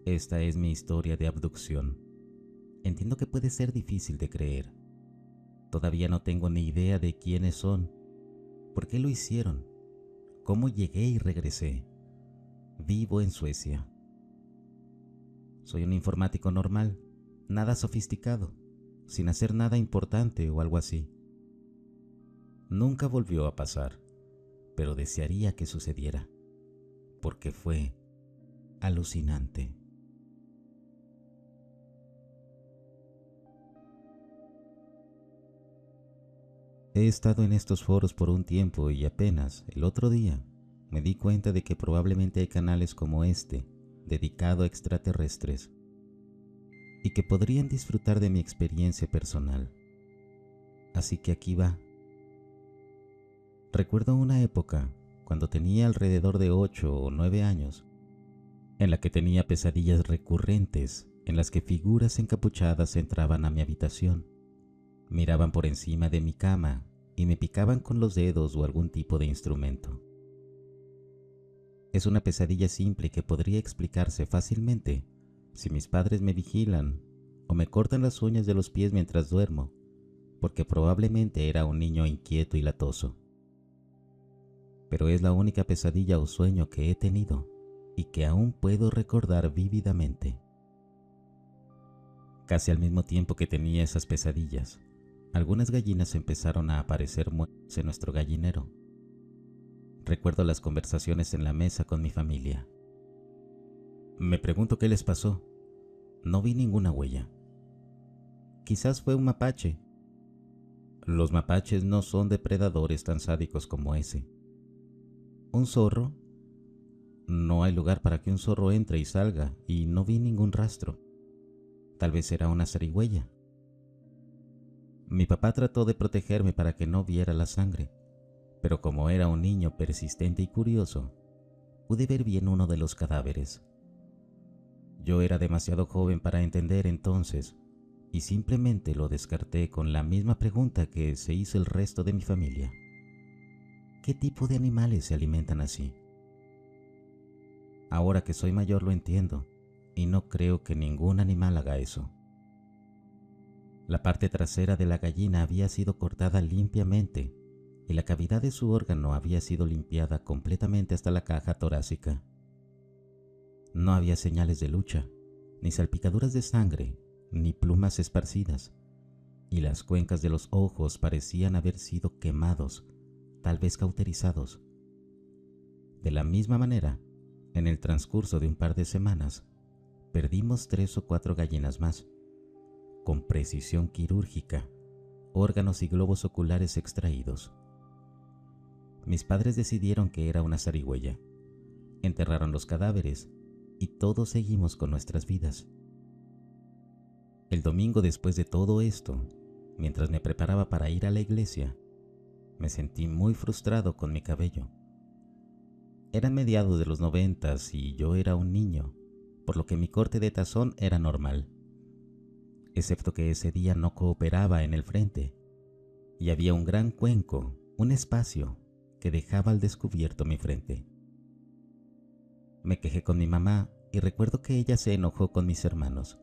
Esta es mi historia de abducción. Entiendo que puede ser difícil de creer. Todavía no tengo ni idea de quiénes son, por qué lo hicieron, cómo llegué y regresé. Vivo en Suecia. Soy un informático normal, nada sofisticado, sin hacer nada importante o algo así. Nunca volvió a pasar, pero desearía que sucediera, porque fue alucinante. He estado en estos foros por un tiempo y apenas el otro día me di cuenta de que probablemente hay canales como este, dedicado a extraterrestres, y que podrían disfrutar de mi experiencia personal. Así que aquí va. Recuerdo una época, cuando tenía alrededor de 8 o 9 años, en la que tenía pesadillas recurrentes en las que figuras encapuchadas entraban a mi habitación, miraban por encima de mi cama y me picaban con los dedos o algún tipo de instrumento. Es una pesadilla simple que podría explicarse fácilmente si mis padres me vigilan o me cortan las uñas de los pies mientras duermo, porque probablemente era un niño inquieto y latoso. Pero es la única pesadilla o sueño que he tenido y que aún puedo recordar vívidamente. Casi al mismo tiempo que tenía esas pesadillas, algunas gallinas empezaron a aparecer muertas en nuestro gallinero. Recuerdo las conversaciones en la mesa con mi familia. Me pregunto qué les pasó. No vi ninguna huella. Quizás fue un mapache. Los mapaches no son depredadores tan sádicos como ese. ¿Un zorro? No hay lugar para que un zorro entre y salga y no vi ningún rastro. Tal vez era una zarigüeya. Mi papá trató de protegerme para que no viera la sangre, pero como era un niño persistente y curioso, pude ver bien uno de los cadáveres. Yo era demasiado joven para entender entonces y simplemente lo descarté con la misma pregunta que se hizo el resto de mi familia. ¿Qué tipo de animales se alimentan así? Ahora que soy mayor lo entiendo y no creo que ningún animal haga eso. La parte trasera de la gallina había sido cortada limpiamente y la cavidad de su órgano había sido limpiada completamente hasta la caja torácica. No había señales de lucha, ni salpicaduras de sangre, ni plumas esparcidas, y las cuencas de los ojos parecían haber sido quemados, tal vez cauterizados. De la misma manera, en el transcurso de un par de semanas, perdimos 3 o 4 gallinas más. Con precisión quirúrgica, órganos y globos oculares extraídos. Mis padres decidieron que era una zarigüeya. Enterraron los cadáveres y todos seguimos con nuestras vidas. El domingo después de todo esto, mientras me preparaba para ir a la iglesia, me sentí muy frustrado con mi cabello. Era mediados de los 90 y yo era un niño, por lo que mi corte de tazón era normal. Excepto que ese día no cooperaba en el frente, y había un gran cuenco, un espacio, que dejaba al descubierto mi frente. Me quejé con mi mamá y recuerdo que ella se enojó con mis hermanos,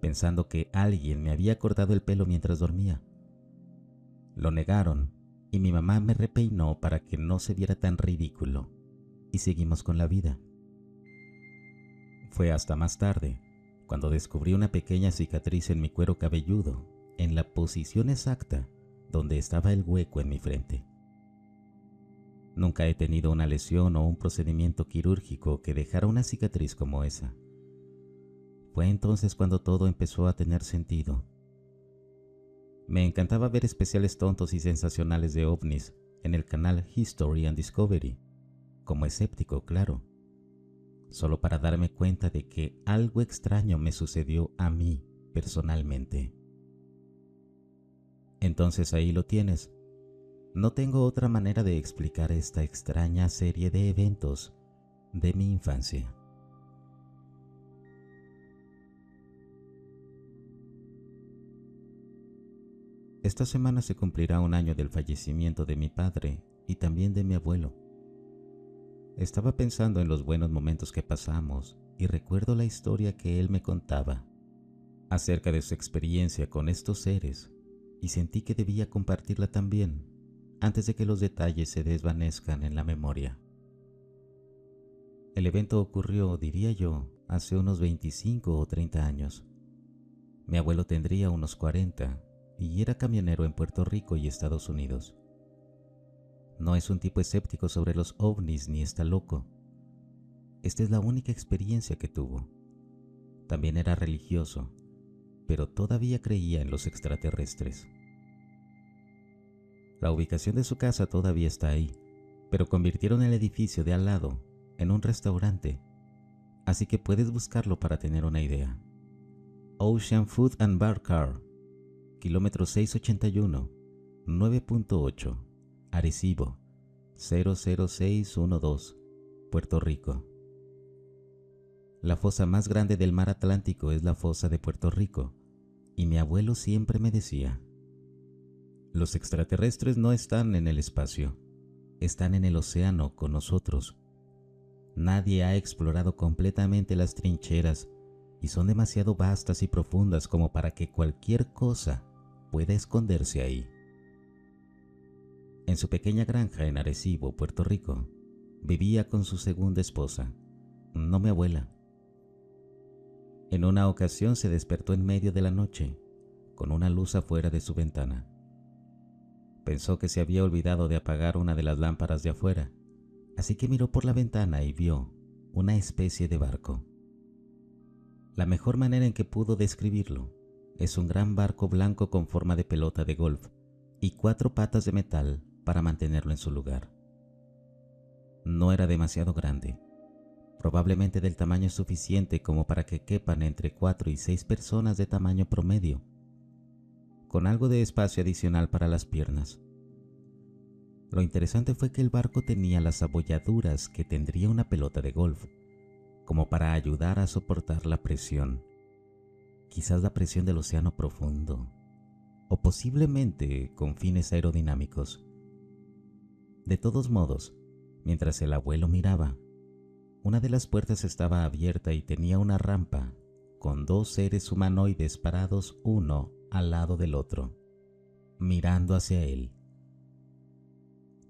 pensando que alguien me había cortado el pelo mientras dormía. Lo negaron y mi mamá me repeinó para que no se viera tan ridículo y seguimos con la vida. Fue hasta más tarde, cuando descubrí una pequeña cicatriz en mi cuero cabelludo, en la posición exacta donde estaba el hueco en mi frente. Nunca he tenido una lesión o un procedimiento quirúrgico que dejara una cicatriz como esa. Fue entonces cuando todo empezó a tener sentido. Me encantaba ver especiales tontos y sensacionales de ovnis en el canal History and Discovery, como escéptico, claro, solo para darme cuenta de que algo extraño me sucedió a mí personalmente. Entonces ahí lo tienes. No tengo otra manera de explicar esta extraña serie de eventos de mi infancia. Esta semana se cumplirá un año del fallecimiento de mi padre y también de mi abuelo. Estaba pensando en los buenos momentos que pasamos y recuerdo la historia que él me contaba acerca de su experiencia con estos seres y sentí que debía compartirla también antes de que los detalles se desvanezcan en la memoria. El evento ocurrió, diría yo, hace unos 25 o 30 años. Mi abuelo tendría unos 40 y era camionero en Puerto Rico y Estados Unidos. No es un tipo escéptico sobre los ovnis ni está loco. Esta es la única experiencia que tuvo. También era religioso, pero todavía creía en los extraterrestres. La ubicación de su casa todavía está ahí, pero convirtieron el edificio de al lado en un restaurante, así que puedes buscarlo para tener una idea. Ocean Food and Bar Car, kilómetro 681, 9.8, Arecibo, 00612, Puerto Rico. La fosa más grande del mar Atlántico es la fosa de Puerto Rico, y mi abuelo siempre me decía: los extraterrestres no están en el espacio, están en el océano con nosotros. Nadie ha explorado completamente las trincheras y son demasiado vastas y profundas como para que cualquier cosa pueda esconderse ahí. En su pequeña granja en Arecibo, Puerto Rico, vivía con su segunda esposa, no mi abuela. En una ocasión se despertó en medio de la noche, con una luz afuera de su ventana. Pensó que se había olvidado de apagar una de las lámparas de afuera, así que miró por la ventana y vio una especie de barco. La mejor manera en que pudo describirlo es un gran barco blanco con forma de pelota de golf y 4 patas de metal para mantenerlo en su lugar. No era demasiado grande, probablemente del tamaño suficiente como para que quepan entre 4 y 6 personas de tamaño promedio, con algo de espacio adicional para las piernas. Lo interesante fue que el barco tenía las abolladuras que tendría una pelota de golf, como para ayudar a soportar la presión, quizás la presión del océano profundo, o posiblemente con fines aerodinámicos. De todos modos, mientras el abuelo miraba, una de las puertas estaba abierta y tenía una rampa con 2 seres humanoides parados uno al lado del otro, mirando hacia él.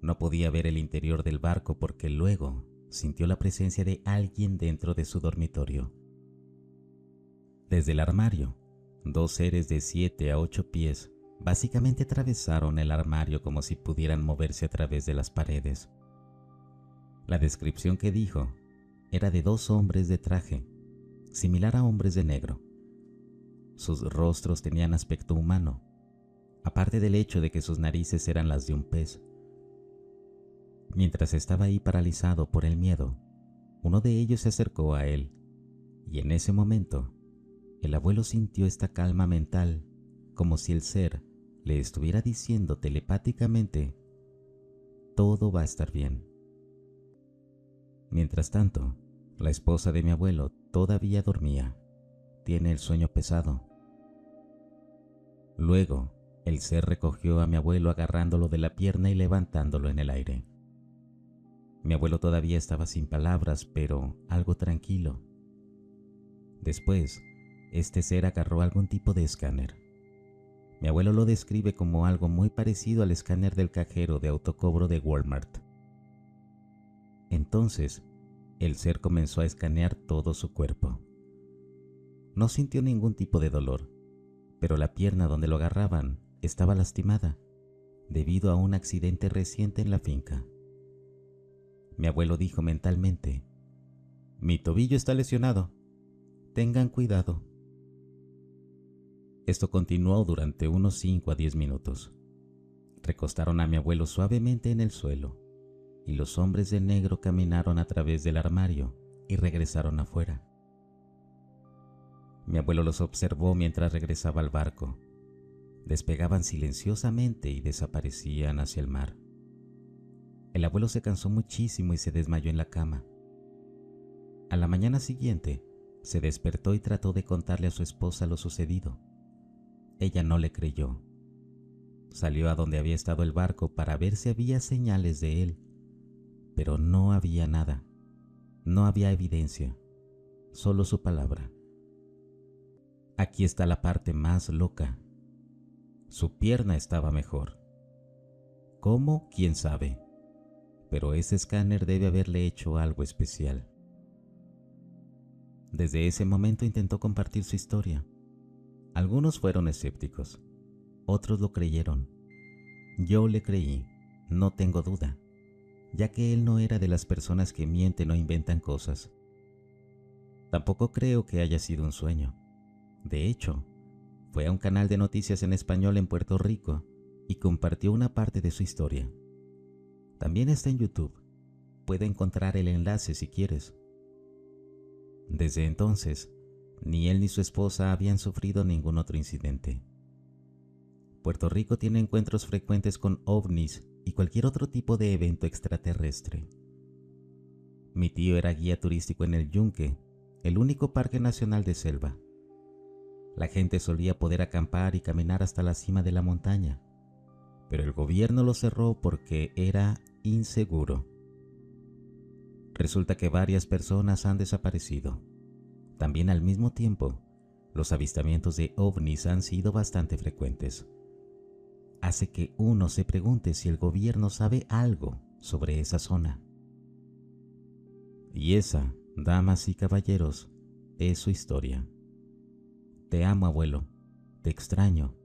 No podía ver el interior del barco porque luego sintió la presencia de alguien dentro de su dormitorio. Desde el armario, 2 seres de 7 a 8 pies básicamente atravesaron el armario como si pudieran moverse a través de las paredes. La descripción que dijo era de 2 hombres de traje, similar a hombres de negro. Sus rostros tenían aspecto humano, aparte del hecho de que sus narices eran las de un pez. Mientras estaba ahí paralizado por el miedo, uno de ellos se acercó a él, y en ese momento, el abuelo sintió esta calma mental, como si el ser le estuviera diciendo telepáticamente: todo va a estar bien. Mientras tanto, la esposa de mi abuelo todavía dormía. Tiene el sueño pesado. Luego, el ser recogió a mi abuelo agarrándolo de la pierna y levantándolo en el aire. Mi abuelo todavía estaba sin palabras, pero algo tranquilo. Después, este ser agarró algún tipo de escáner. Mi abuelo lo describe como algo muy parecido al escáner del cajero de autocobro de Walmart. Entonces, el ser comenzó a escanear todo su cuerpo. No sintió ningún tipo de dolor, pero la pierna donde lo agarraban estaba lastimada debido a un accidente reciente en la finca. Mi abuelo dijo mentalmente: "Mi tobillo está lesionado. Tengan cuidado". Esto continuó durante unos 5 a 10 minutos. Recostaron a mi abuelo suavemente en el suelo y los hombres de negro caminaron a través del armario y regresaron afuera. Mi abuelo los observó mientras regresaba al barco. Despegaban silenciosamente y desaparecían hacia el mar. El abuelo se cansó muchísimo y se desmayó en la cama. A la mañana siguiente, se despertó y trató de contarle a su esposa lo sucedido. Ella no le creyó. Salió a donde había estado el barco para ver si había señales de él, pero no había nada. No había evidencia, solo su palabra. Aquí está la parte más loca. Su pierna estaba mejor. ¿Cómo? ¿Quién sabe? Pero ese escáner debe haberle hecho algo especial. Desde ese momento intentó compartir su historia. Algunos fueron escépticos, otros lo creyeron. Yo le creí, no tengo duda, ya que él no era de las personas que mienten o inventan cosas. Tampoco creo que haya sido un sueño. De hecho, fue a un canal de noticias en español en Puerto Rico y compartió una parte de su historia. También está en YouTube. Puede encontrar el enlace si quieres. Desde entonces, ni él ni su esposa habían sufrido ningún otro incidente. Puerto Rico tiene encuentros frecuentes con ovnis y cualquier otro tipo de evento extraterrestre. Mi tío era guía turístico en el Yunque, el único parque nacional de selva. La gente solía poder acampar y caminar hasta la cima de la montaña, pero el gobierno lo cerró porque era inseguro. Resulta que varias personas han desaparecido. También al mismo tiempo, los avistamientos de ovnis han sido bastante frecuentes. Hace que uno se pregunte si el gobierno sabe algo sobre esa zona. Y esa, damas y caballeros, es su historia. Te amo, abuelo, te extraño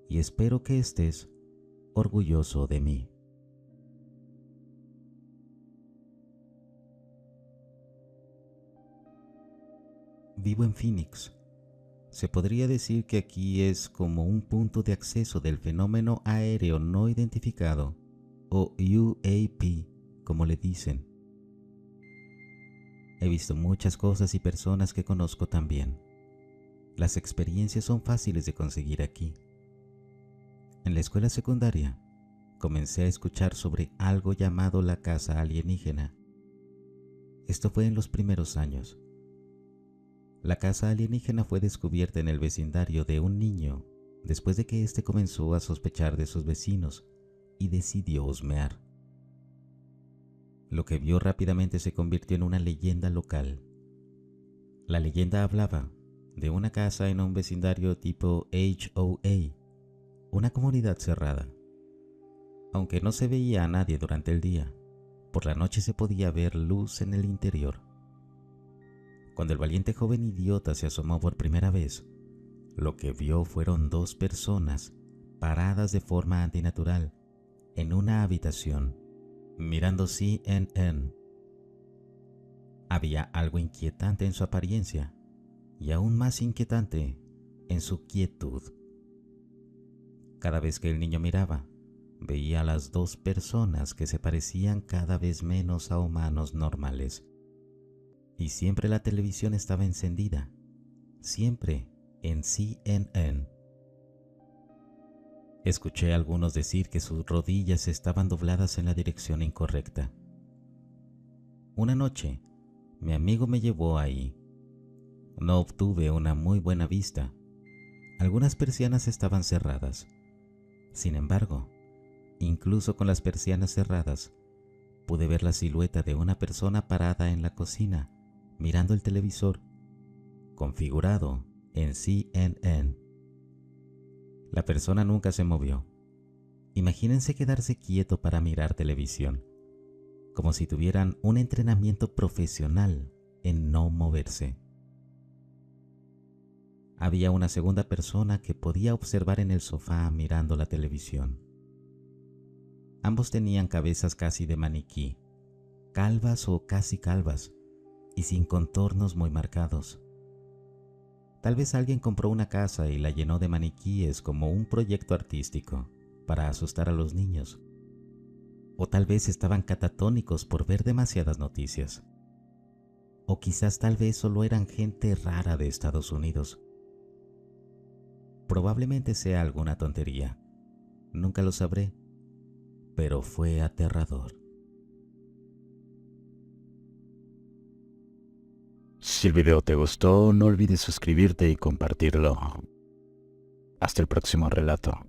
y espero que estés orgulloso de mí. Vivo en Phoenix. Se podría decir que aquí es como un punto de acceso del fenómeno aéreo no identificado, o UAP, como le dicen. He visto muchas cosas y personas que conozco también. Las experiencias son fáciles de conseguir aquí. En la escuela secundaria, comencé a escuchar sobre algo llamado la casa alienígena. Esto fue en los primeros años. La casa alienígena fue descubierta en el vecindario de un niño después de que éste comenzó a sospechar de sus vecinos y decidió husmear. Lo que vio rápidamente se convirtió en una leyenda local. La leyenda hablaba de una casa en un vecindario tipo HOA, una comunidad cerrada. Aunque no se veía a nadie durante el día, por la noche se podía ver luz en el interior. Cuando el valiente joven idiota se asomó por primera vez, lo que vio fueron dos personas paradas de forma antinatural en una habitación, mirando CNN. Había algo inquietante en su apariencia y aún más inquietante en su quietud. Cada vez que el niño miraba, veía a las dos personas que se parecían cada vez menos a humanos normales. Y siempre la televisión estaba encendida, siempre en CNN. Escuché a algunos decir que sus rodillas estaban dobladas en la dirección incorrecta. Una noche, mi amigo me llevó ahí. No obtuve una muy buena vista. Algunas persianas estaban cerradas. Sin embargo, incluso con las persianas cerradas, pude ver la silueta de una persona parada en la cocina, mirando el televisor, configurado en CNN. La persona nunca se movió. Imagínense quedarse quieto para mirar televisión, como si tuvieran un entrenamiento profesional en no moverse. Había una segunda persona que podía observar en el sofá mirando la televisión. Ambos tenían cabezas casi de maniquí, calvas o casi calvas, y sin contornos muy marcados. Tal vez alguien compró una casa y la llenó de maniquíes como un proyecto artístico para asustar a los niños. O tal vez estaban catatónicos por ver demasiadas noticias. O quizás tal vez solo eran gente rara de Estados Unidos. Probablemente sea alguna tontería. Nunca lo sabré, pero fue aterrador. Si el video te gustó, no olvides suscribirte y compartirlo. Hasta el próximo relato.